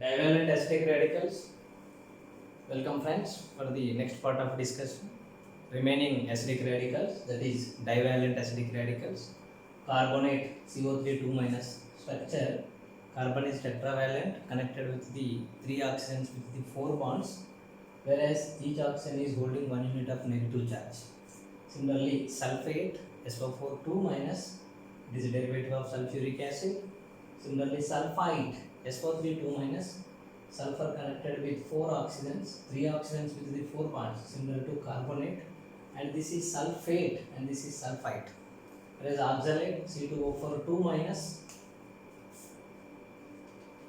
Divalent acidic radicals. Welcome friends for the next part of discussion. Remaining acidic radicals, that is divalent acidic radicals. Carbonate CO3 2 minus structure. Carbon is tetravalent connected with the 3 oxygens with the 4 bonds, whereas each oxygen is holding 1 unit of negative charge. Similarly, sulfate SO4 2 minus, it is a derivative of sulfuric acid. Similarly, sulfite SO3 2 minus, sulfur connected with 4 oxygens, 3 oxygens with the 4 bonds, similar to carbonate, and this is sulfate and this is sulfite. Whereas oxalate C2O4 2 minus,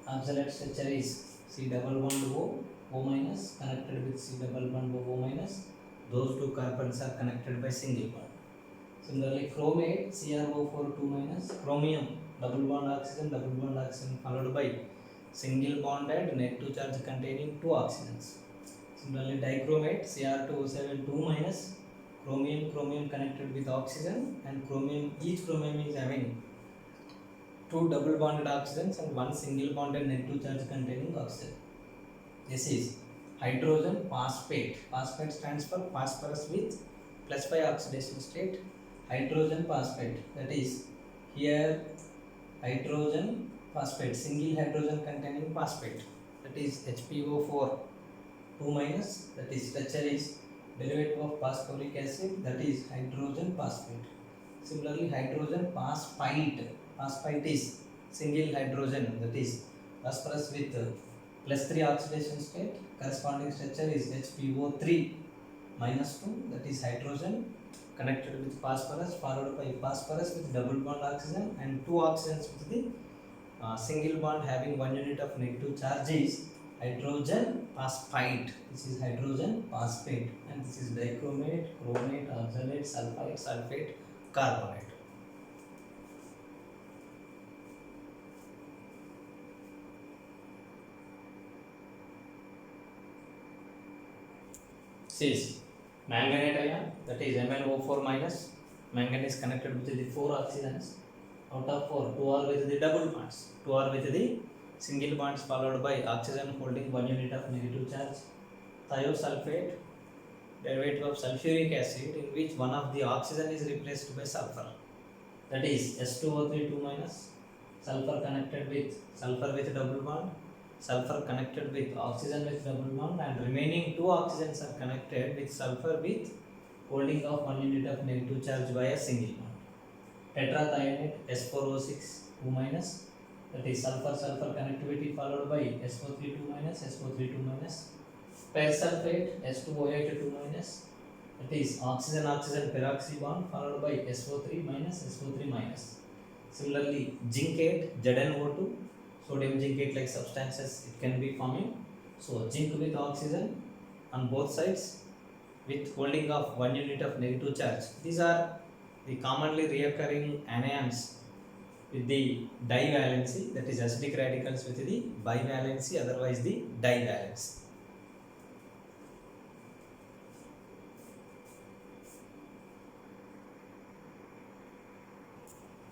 oxalate structure is C double bond O minus connected with C double bond O minus. Those two carbons are connected by single bond. Similarly, chromate CrO4 2 minus, chromium double bond oxygen followed by single bonded negative charge containing 2 oxygens. Similarly, dichromate Cr2O7 2 minus, chromium connected with oxygen, and each chromium is having 2 double bonded oxygens and 1 single bonded negative charge containing oxygen. This is hydrogen phosphate. Phosphate stands for phosphorus with +5 oxidation state. Hydrogen phosphate, that is here hydrogen phosphate, single hydrogen containing phosphate, that is HPO4 2 minus, that is structure is derivative of phosphoric acid, that is hydrogen phosphate. Similarly, hydrogen phosphite is single hydrogen, that is phosphorus with +3 oxidation state. Corresponding structure is HPO3 minus 2, that is hydrogen connected with phosphorus followed by phosphorus with double bond oxygen and 2 oxygens with the single bond having 1 unit of negative charge is hydrogen phosphite. This is hydrogen phosphate, and this is dichromate, chromate, oxalate, sulfite, sulfate, carbonate. Cis manganate ion, that is MnO4 minus, manganese connected with the 4 oxygens. Out of 4, 2 are with the double bonds, 2 are with the single bonds followed by oxygen holding 1 unit of negative charge. Thiosulfate, derivative of sulfuric acid, in which one of the oxygen is replaced by sulfur, that is S2O3 2 minus, sulfur connected with sulfur with double bond, sulfur connected with oxygen with double bond, and remaining 2 oxygens are connected with sulfur with holding of 1 unit of negative charge by a single bond. Tetrathionate S4O6 2 minus, that is sulfur connectivity followed by SO3 2 minus, SO3 2 minus. Persulfate S2O8 2 minus, that is oxygen peroxy bond followed by SO3 minus, SO3 minus. Similarly, zincate ZnO2, sodium zincate like substances it can be forming. So zinc with oxygen on both sides with holding of 1 unit of negative charge. These are the commonly reoccurring anions with the divalency, that is acidic radicals with the bivalency, otherwise the divalency.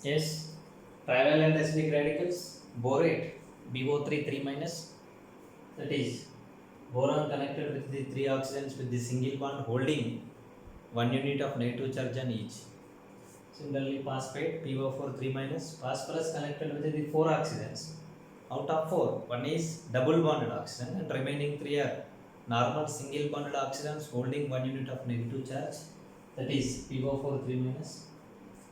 Yes, trivalent acidic radicals, borate BO3 3 minus, that is boron connected with the 3 oxygens with the single bond holding 1 unit of negative charge on each. Similarly, phosphate PO4 3 minus, phosphorus connected with the 4 oxygens. Out of 4, one is double bonded oxygen and remaining 3 are normal single bonded oxygens holding 1 unit of negative charge, that is PO4 3 minus.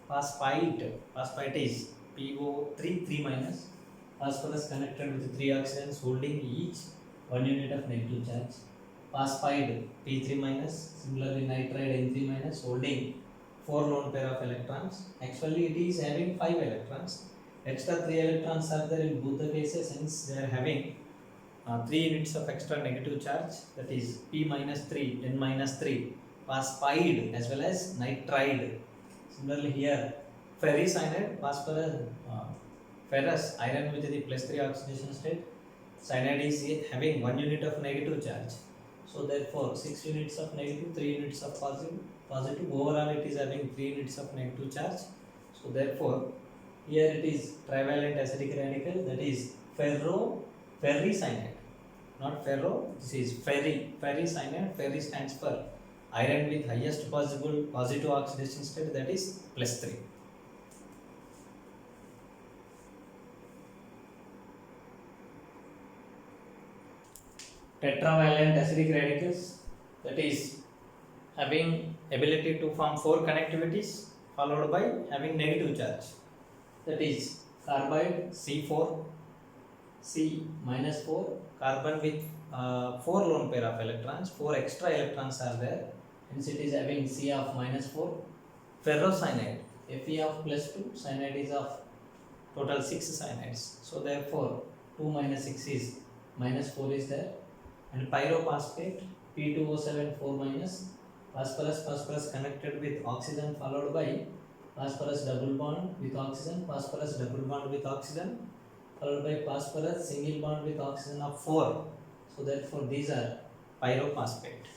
Phosphite is PO3 3 minus, phosphorus connected with 3 oxygens holding each 1 unit of negative charge. Phosphide P3 minus, similarly nitride N3 minus holding 4 lone pair of electrons. Actually it is having 5 electrons. Extra 3 electrons are there in both the cases, hence they are having 3 units of extra negative charge, that is P minus 3, N minus 3, phosphide as well as nitride. Similarly here ferricyanide, ferrous iron with the +3 oxidation state, cyanide is having 1 unit of negative charge. So therefore 6 units of negative, 3 units of positive, overall it is having 3 units of negative charge. So therefore here it is trivalent acidic radical, that is ferro ferricyanide, not ferro, this is ferricyanide. Ferri stands for iron with highest possible positive oxidation state, that is +3. Tetravalent acidic radicals, that is having ability to form 4 connectivities followed by having negative charge, that is carbide C4, C minus 4, carbon with 4 lone pair of electrons, 4 extra electrons are there, hence it is having C of minus 4. Ferrocyanide, Fe of +2, cyanide is of total 6 cyanides, so therefore 2 minus 6 is minus 4 is there. And pyrophosphate, P2O7 4 minus, phosphorus connected with oxygen followed by phosphorus double bond with oxygen, phosphorus double bond with oxygen followed by phosphorus single bond with oxygen of 4. So therefore these are pyrophosphate.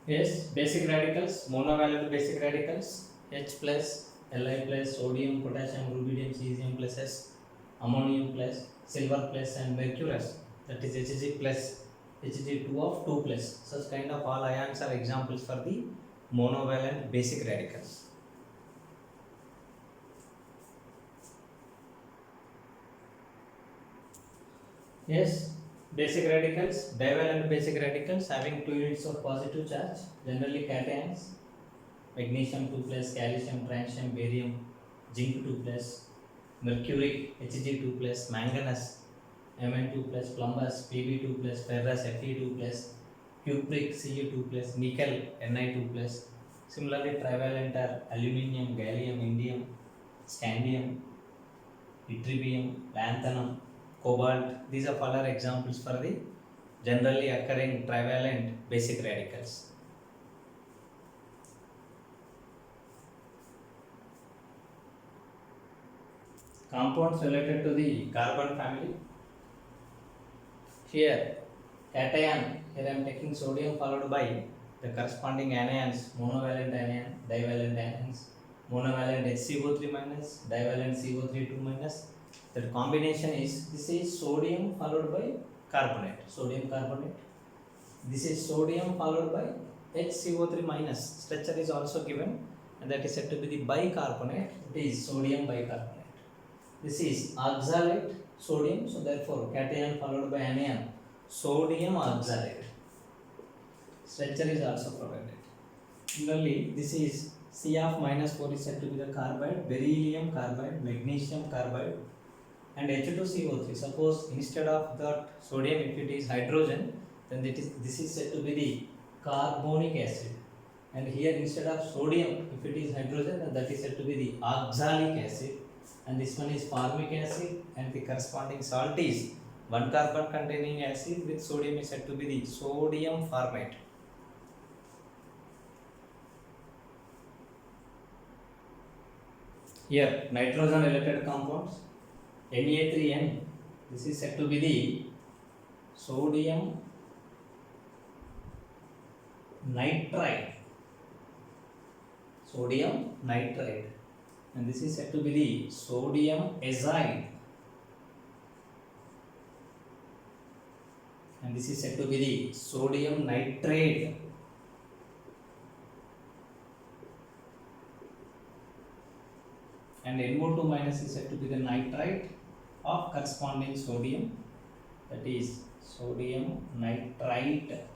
Yes, basic radicals, monovalent basic radicals, H plus, Li plus, sodium, potassium, rubidium, cesium plus S, ammonium plus, silver plus and mercurous, that is Hg plus, Hg2 of 2 plus. Such kind of all ions are examples for the monovalent basic radicals. Yes, basic radicals, divalent basic radicals having 2 units of positive charge, generally cations, magnesium 2 plus, calcium, francium, barium, zinc 2 plus, mercury Hg2 plus, manganese Mn2 plus, plumbus Pb2 plus, ferrous Fe2 plus, cupric Cu2 plus, nickel Ni2 plus. Similarly, trivalent are aluminium, gallium, indium, scandium, ytterbium, lanthanum, cobalt. These are all are examples for the generally occurring trivalent basic radicals. Compounds related to the carbon family. Here, cation, here I am taking sodium followed by the corresponding anions, monovalent anion, divalent anions, monovalent HCO3 minus, divalent CO3 2 minus. That combination is, this is sodium followed by carbonate, sodium carbonate. This is sodium followed by HCO3 minus. Structure is also given, and that is said to be the bicarbonate. It is sodium bicarbonate. This is oxalate sodium, so therefore cation followed by anion, sodium oxalate. Structure is also provided. Similarly, this is C of minus 4 is said to be the carbide, beryllium carbide, magnesium carbide, and H2CO3. Suppose instead of that sodium, if it is hydrogen, then this is said to be the carbonic acid. And here instead of sodium, if it is hydrogen, then that is said to be the oxalic acid. And this one is formic acid, and the corresponding salt is 1 carbon containing acid with sodium is said to be the sodium formate. Here nitrogen related compounds, Na3N, this is said to be the sodium nitrite, sodium nitrite, and this is said to be the sodium azide, and this is said to be the sodium nitrate. And NO2 minus is said to be the nitrite of corresponding sodium, that is sodium nitrite.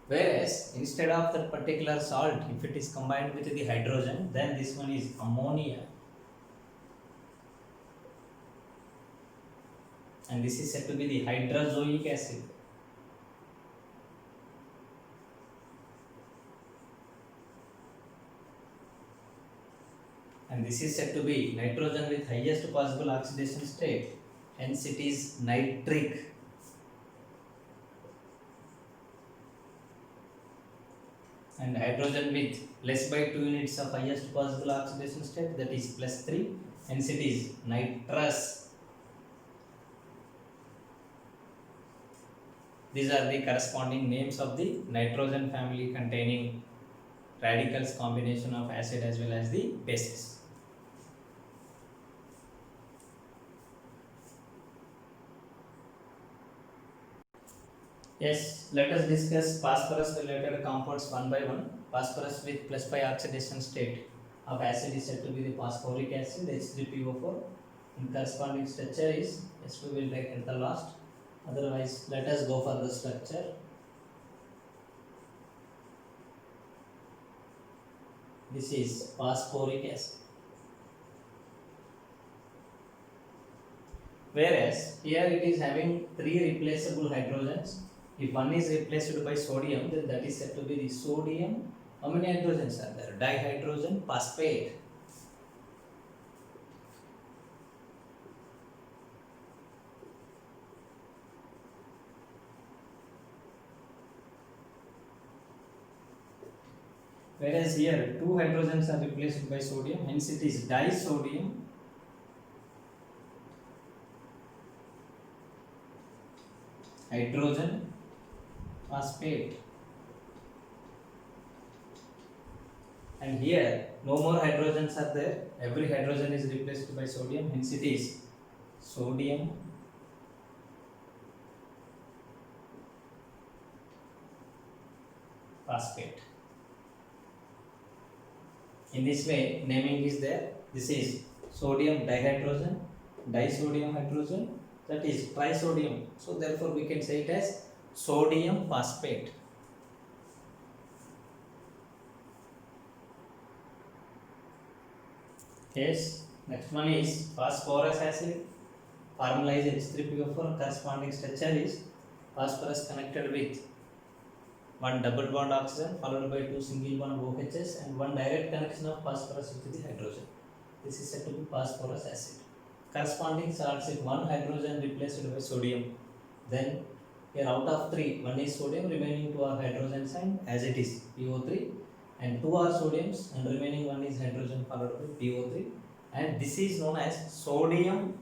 Whereas instead of that particular salt, if it is combined with the hydrogen, then this one is ammonia, and this is said to be the hydrozoic acid. And this is said to be nitrogen with highest possible oxidation state, hence it is nitric. And hydrogen with less by 2 units of highest possible oxidation state, that is +3, hence it is nitrous. These are the corresponding names of the nitrogen family containing radicals combination of acid as well as the bases. Yes, let us discuss phosphorus related compounds one by one. Phosphorus with +5 oxidation state of acid is said to be the phosphoric acid H3PO4, and corresponding structure is S2 will take at the last. Otherwise, let us go for the structure. This is phosphoric acid. Whereas here it is having 3 replaceable hydrogens. If one is replaced by sodium, then that is said to be the sodium. How many hydrogens are there? Dihydrogen phosphate. Whereas here 2 hydrogens are replaced by sodium, hence it is disodium hydrogen phosphate. And here no more hydrogens are there, every hydrogen is replaced by sodium, hence it is sodium phosphate. In this way, naming is there. This is sodium dihydrogen, disodium hydrogen, that is trisodium. So therefore we can say it as sodium phosphate. Yes, next one is phosphorus acid. Formula is H3PO4. Corresponding structure is phosphorus connected with one double bond oxygen followed by 2 single bond OHs and one direct connection of phosphorus with the hydrogen. This is said to be phosphorus acid. Corresponding salts, if one hydrogen replaced by sodium, then here out of 3, one is sodium, remaining 2 are hydrogens, and as it is PO3, and 2 are sodiums and remaining 1 is hydrogen followed by PO3, and this is known as sodium.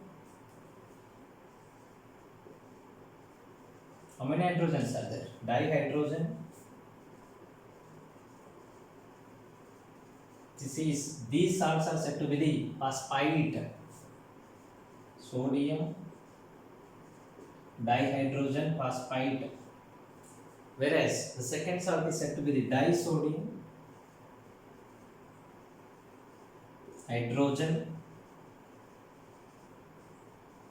How many hydrogens are there? Dihydrogen. These salts are said to be the phosphite. Sodium dihydrogen phosphite. Whereas the second salt is said to be the disodium hydrogen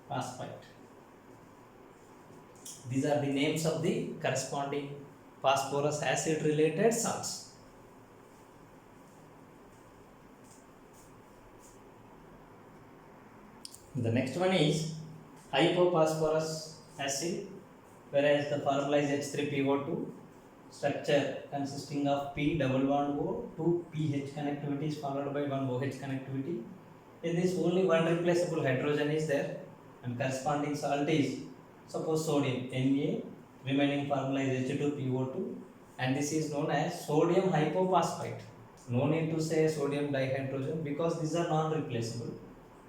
phosphite. These are the names of the corresponding phosphorus acid related salts. The next one is hypophosphorus acid, whereas the formula is H3PO2, structure consisting of P double bond O, 2 pH connectivities followed by 1 OH connectivity. In this only one replaceable hydrogen is there, and corresponding salt is suppose sodium Na, remaining formula is H2PO2, and this is known as sodium hypophosphite. No need to say sodium dihydrogen because these are non-replaceable.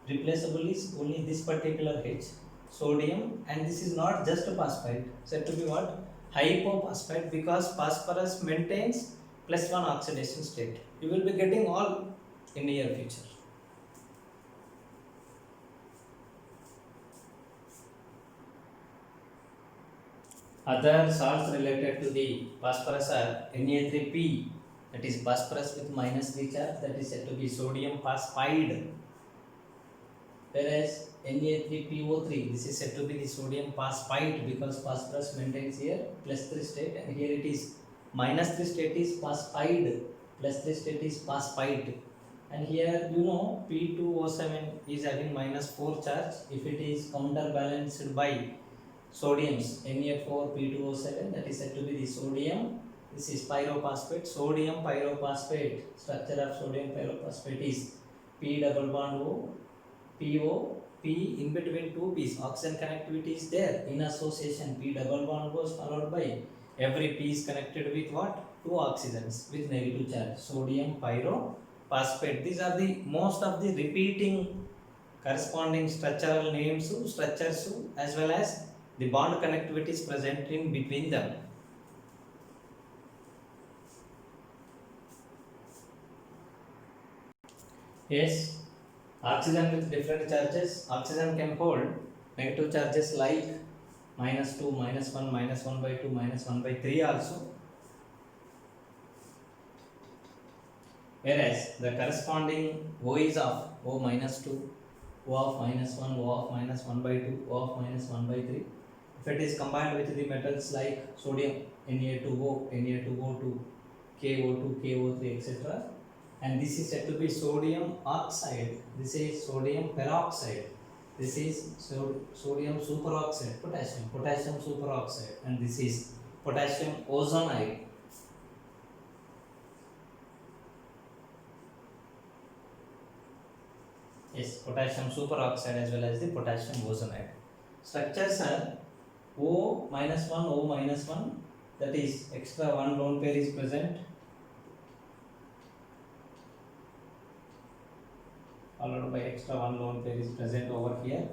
Replaceable is only this particular H, sodium, and this is not just a phosphite, said to be what? Hypophosphite, because phosphorus maintains +1 oxidation state. You will be getting all in near future. Other salts related to the phosphorus are Na3P, that is phosphorus with -3 charge, that is said to be sodium phosphide. Whereas Na3PO3, this is said to be the sodium phosphite because phosphorus maintains here +3 state, and here it is -3 state is phosphide, +3 state is phosphite. And here you know P2O7 is having -4 charge. If it is counterbalanced by sodiums Na4P2O7, that is said to be the sodium. This is pyrophosphate, sodium pyrophosphate. Structure of sodium pyrophosphate is P double bond O, PO, P in between 2 P's. Oxygen connectivity is there. In association, P double bond goes followed by every P is connected with what? 2 oxygens with negative charge. Sodium pyrophosphate. These are the most of the repeating corresponding structural names, structures, as well as the bond connectivities present in between them. Yes, oxygen with different charges. Oxygen can hold negative charges like -2, -1, -1/2, -1/3 also. Whereas the corresponding O is of O -2, O of -1, O of -1/2, O of -1/3. If it is combined with the metals like sodium, Na2O, Na2O2, KO2, KO3, etc., and this is said to be sodium oxide. This is sodium peroxide. This is sodium superoxide, potassium superoxide, and this is potassium ozonide. Yes, potassium superoxide as well as the potassium ozonide. Structures are O-1, O-1, that is extra one lone pair is present, followed by extra one lone pair is present over here.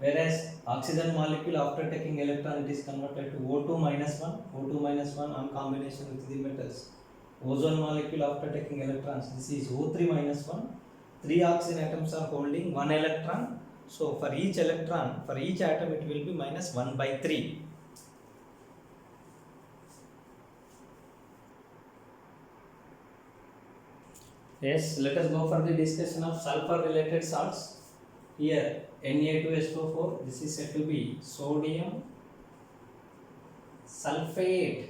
Whereas oxygen molecule after taking electron, it is converted to O2-1 on combination with the metals. Ozone molecule after taking electrons, this is O3-1. 3 oxygen atoms are holding 1 electron. So for each electron, for each atom, it will be -1/3. Yes, let us go for the discussion of sulfur related salts. Here Na2SO4, this is said to be sodium sulfate.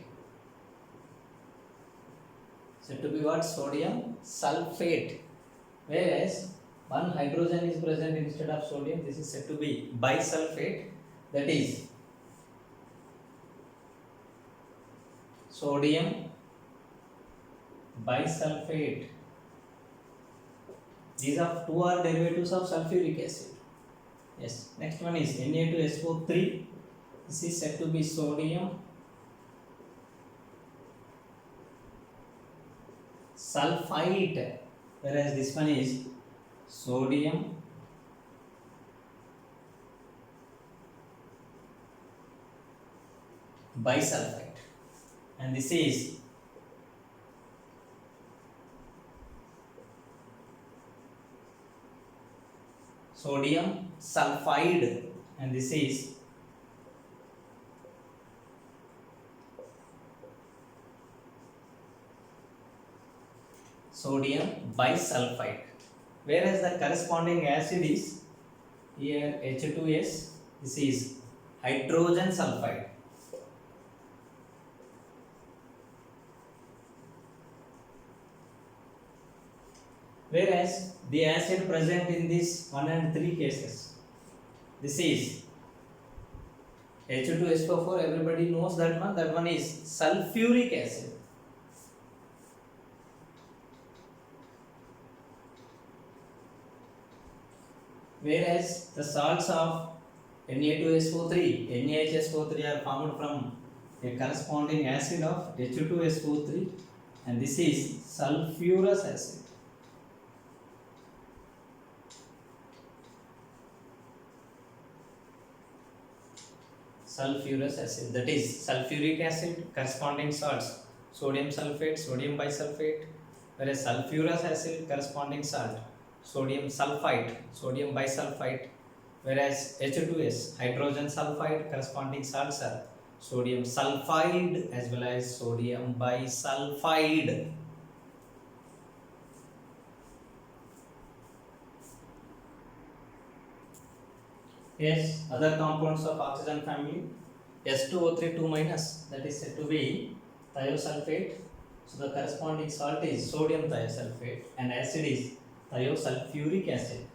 Said to be what? Sodium sulfate. Whereas one hydrogen is present instead of sodium, this is said to be bisulfate, that is sodium bisulfate. These are two are derivatives of sulfuric acid. Yes, next one is Na2SO3. This is said to be sodium sulfite, whereas this one is sodium bisulfite, and this is sodium sulfide, and this is sodium bisulfite. Whereas the corresponding acid is here H2S, this is hydrogen sulfide. Whereas the acid present in this 1 and 3 cases, this is H2SO4, everybody knows that one is sulfuric acid. Whereas the salts of Na2SO3, NaHSO3 are formed from a corresponding acid of H2SO3, and this is sulfurous acid. Sulfurous acid, that is sulfuric acid, corresponding salts sodium sulfate, sodium bisulfate, whereas sulfurous acid, corresponding salt sodium sulfite, sodium bisulfite, whereas H2S, hydrogen sulfide, corresponding salts are sodium sulfide as well as sodium bisulfide. Yes, other compounds of oxygen family, S2O3 2-, that is said to be thiosulfate. So the corresponding salt is sodium thiosulfate, and acid is thiosulfuric acid.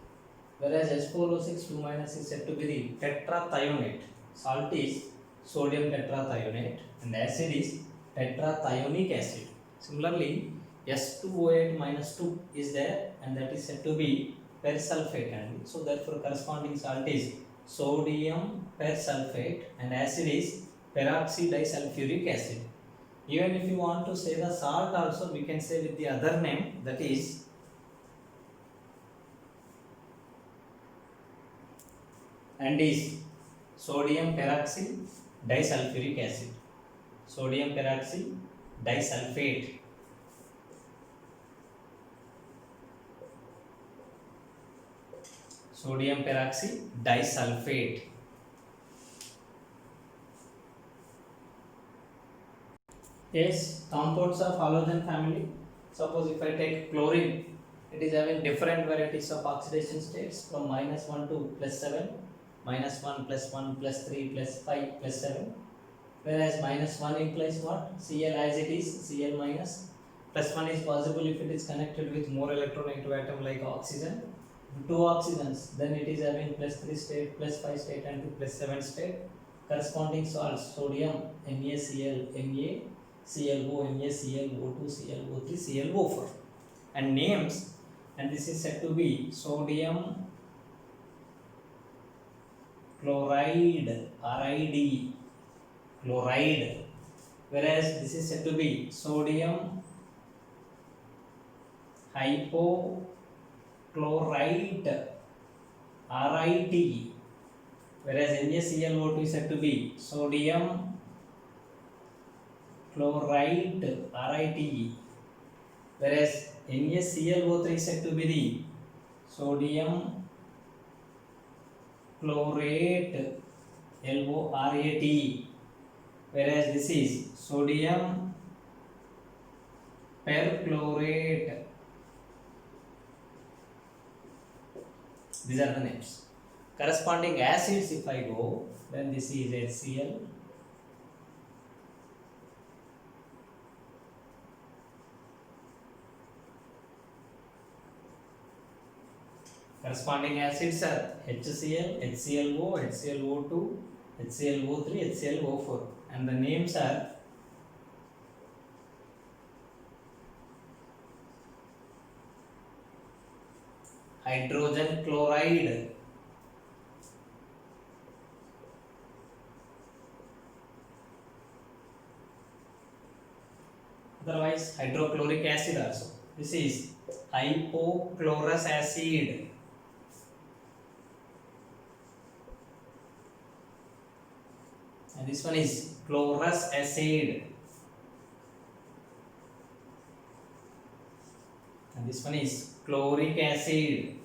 Whereas S4O6 2- is said to be the tetrathionate. Salt is sodium tetrathionate, and acid is tetrathionic acid. Similarly, S2O8 2 is there, and that is said to be persulfate, and so therefore corresponding salt is sodium persulfate, and acid is peroxydisulfuric acid. Even if you want to say the salt also, we can say with the other name, that is and is sodium peroxydisulfuric acid, sodium peroxydisulfate. sodium peroxy disulfate. Yes, compounds of halogen family. Suppose if I take chlorine, it is having different varieties of oxidation states from -1 to +7, -1 +1 +3 +5 +7. Whereas -1 implies what? Cl as it is, Cl minus. +1 is possible if it is connected with more electronegative atom like oxygen. Two oxygens, then it is having +3 state, +5 state and +7 state. Corresponding salts, sodium, NaCl, Na, ClO, NaClO2, ClO3, ClO4. And names, and this is said to be sodium chloride, RID, chloride, whereas this is said to be sodium hypochlorite, RIT, whereas NaClO2 is said to be sodium chloride, RIT, whereas NaClO3 is said to be the sodium chlorate, LORAT, whereas this is sodium perchlorate. These are the names. Corresponding acids, if I go, then this is HCl, corresponding acids are HCl, HClO, HClO2, HClO3, HClO4, and the names are hydrogen chloride, otherwise hydrochloric acid also. This is hypochlorous acid, and this one is chlorous acid, and this one is chloric acid,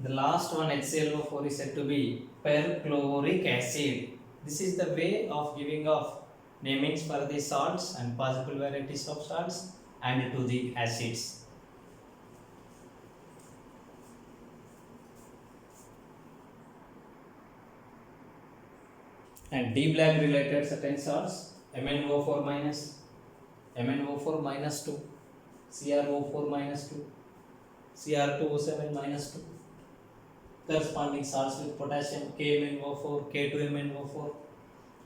the last one HClO4 is said to be perchloric acid. This is the way of giving of namings for the salts and possible varieties of salts and to the acids. And D Bragg related certain salts, MnO4 minus, MnO4 minus 2, CrO4 minus 2, Cr2O7 minus 2. Corresponding salts with potassium, KMnO4, K2MnO4,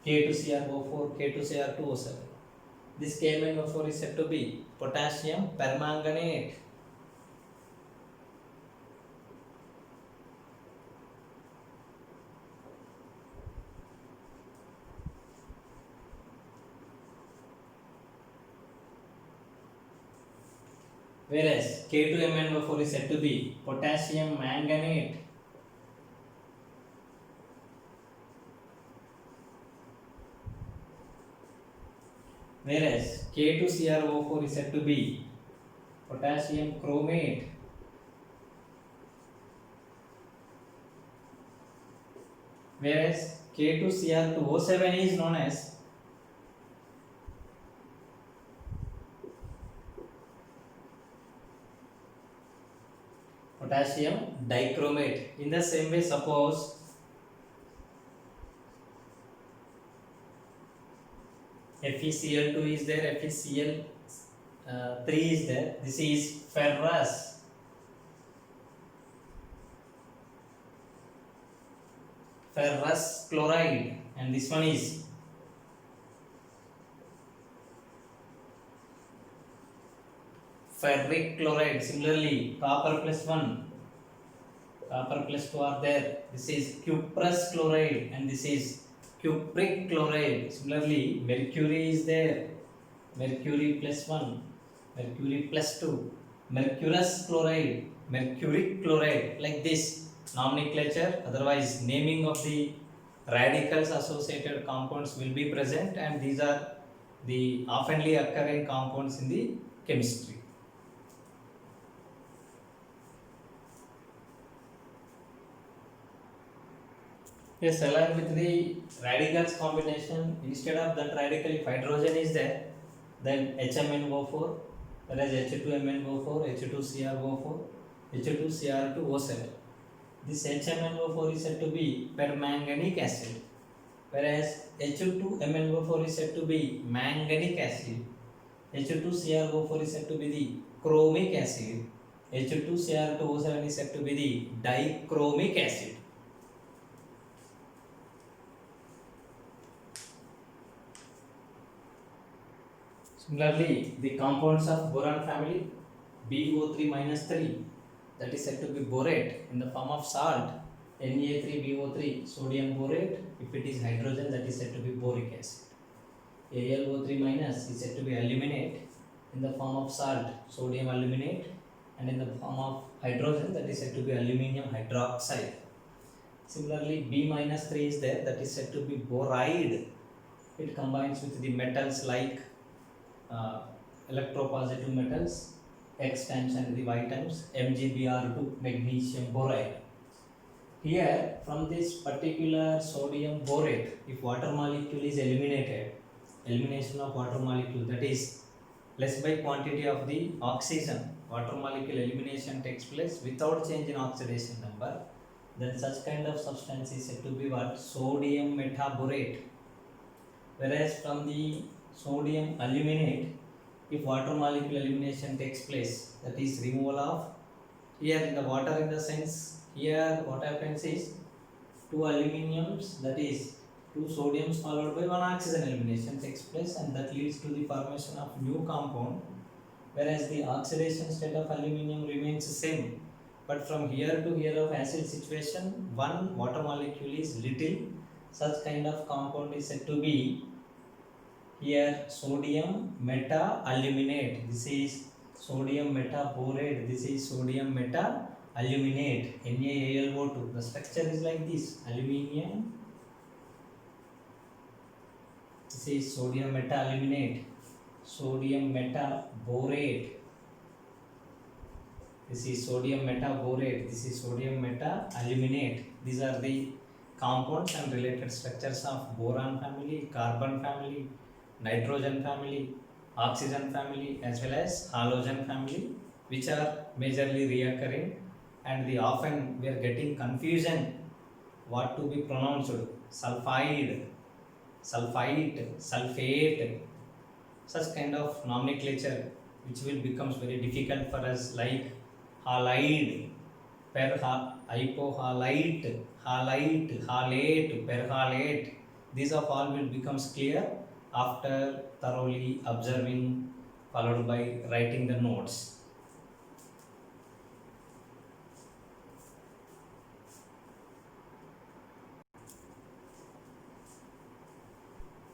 K2CrO4, K2Cr2O7. This KMnO4 is said to be potassium permanganate. Whereas K2MnO4 is said to be potassium manganate. Whereas K2CrO4 is said to be potassium chromate. Whereas K2Cr2O7 is known as potassium dichromate. In the same way, suppose FeCl2 is there, FeCl3 is there. This is ferrous. Ferrous chloride, and this one is ferric chloride. Similarly, copper plus 1, copper plus 2 are there. This is cuprous chloride, and this is cupric chloride. Similarly, mercury is there, mercury plus 1, mercury plus 2, mercurous chloride, mercuric chloride. Like this nomenclature, otherwise naming of the radicals associated compounds will be present, and these are the oftenly occurring compounds in the chemistry. Yes, along with the radicals combination, instead of that radical, if hydrogen is there, then HMnO4, whereas H2MnO4, H2CrO4, H2Cr2O7. This HMnO4 is said to be permanganic acid, whereas H2MnO4 is said to be manganic acid, H2Cr4 is said to be the chromic acid, H2Cr2O7 is said to be the dichromic acid. Similarly, the compounds of boron family, BO3 minus 3, that is said to be borate in the form of salt, Na3BO3, sodium borate. If it is hydrogen, that is said to be boric acid. AlO3 minus is said to be aluminate in the form of salt, sodium aluminate, and in the form of hydrogen, that is said to be aluminium hydroxide. Similarly, B minus 3 is there, that is said to be boride. It combines with the metals like electropositive metals, X times and the Y times, MgBr2, magnesium boride. Here, from this particular sodium borate, if water molecule is eliminated, elimination of water molecule, that is less by quantity of the oxygen, water molecule elimination takes place without change in oxidation number, then such kind of substance is said to be what? Sodium metaborate. Whereas from the sodium aluminate, if water molecule elimination takes place, that is removal of, here in the water, in the sense, here what happens is 2 aluminiums, that is 2 sodiums followed by 1 oxygen elimination takes place, and that leads to the formation of new compound, whereas the oxidation state of aluminium remains the same. But from here to here of acid situation, one water molecule is little, such kind of compound is said to be here sodium meta-aluminate. This is sodium metaborate. This is sodium meta-aluminate, NaAlO2. The structure is like this: aluminium. This is sodium meta-aluminate, sodium metaborate. This is sodium metaborate. This is sodium meta-aluminate. These are the compounds and related structures of boron family, carbon family, nitrogen family, oxygen family, as well as halogen family, which are majorly reoccurring, and the often we are getting confusion what to be pronounced: sulfide, sulfite, sulfate, such kind of nomenclature which will becomes very difficult for us, like halide, hypohalite, halite, halate, perhalate. These of all will becomes clear after thoroughly observing, followed by writing the notes.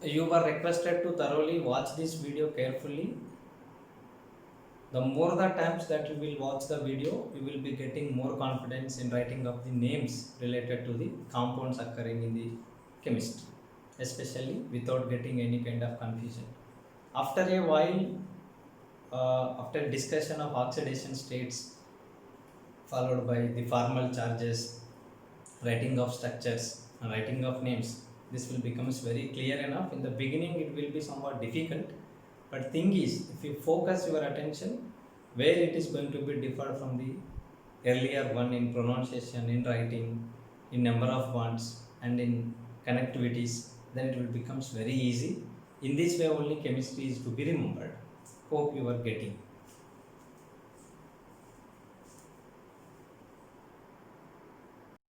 You were requested to thoroughly watch this video carefully. The more the times that you will watch the video, you will be getting more confidence in writing of the names related to the compounds occurring in the chemistry, especially without getting any kind of confusion. After a while, after discussion of oxidation states, followed by the formal charges, writing of structures, and writing of names, this will becomes very clear enough. In the beginning, it will be somewhat difficult, but thing is, if you focus your attention where it is going to be different from the earlier one in pronunciation, in writing, in number of bonds, and in connectivities, then it will becomes very easy. In this way only chemistry is to be remembered. Hope you are getting.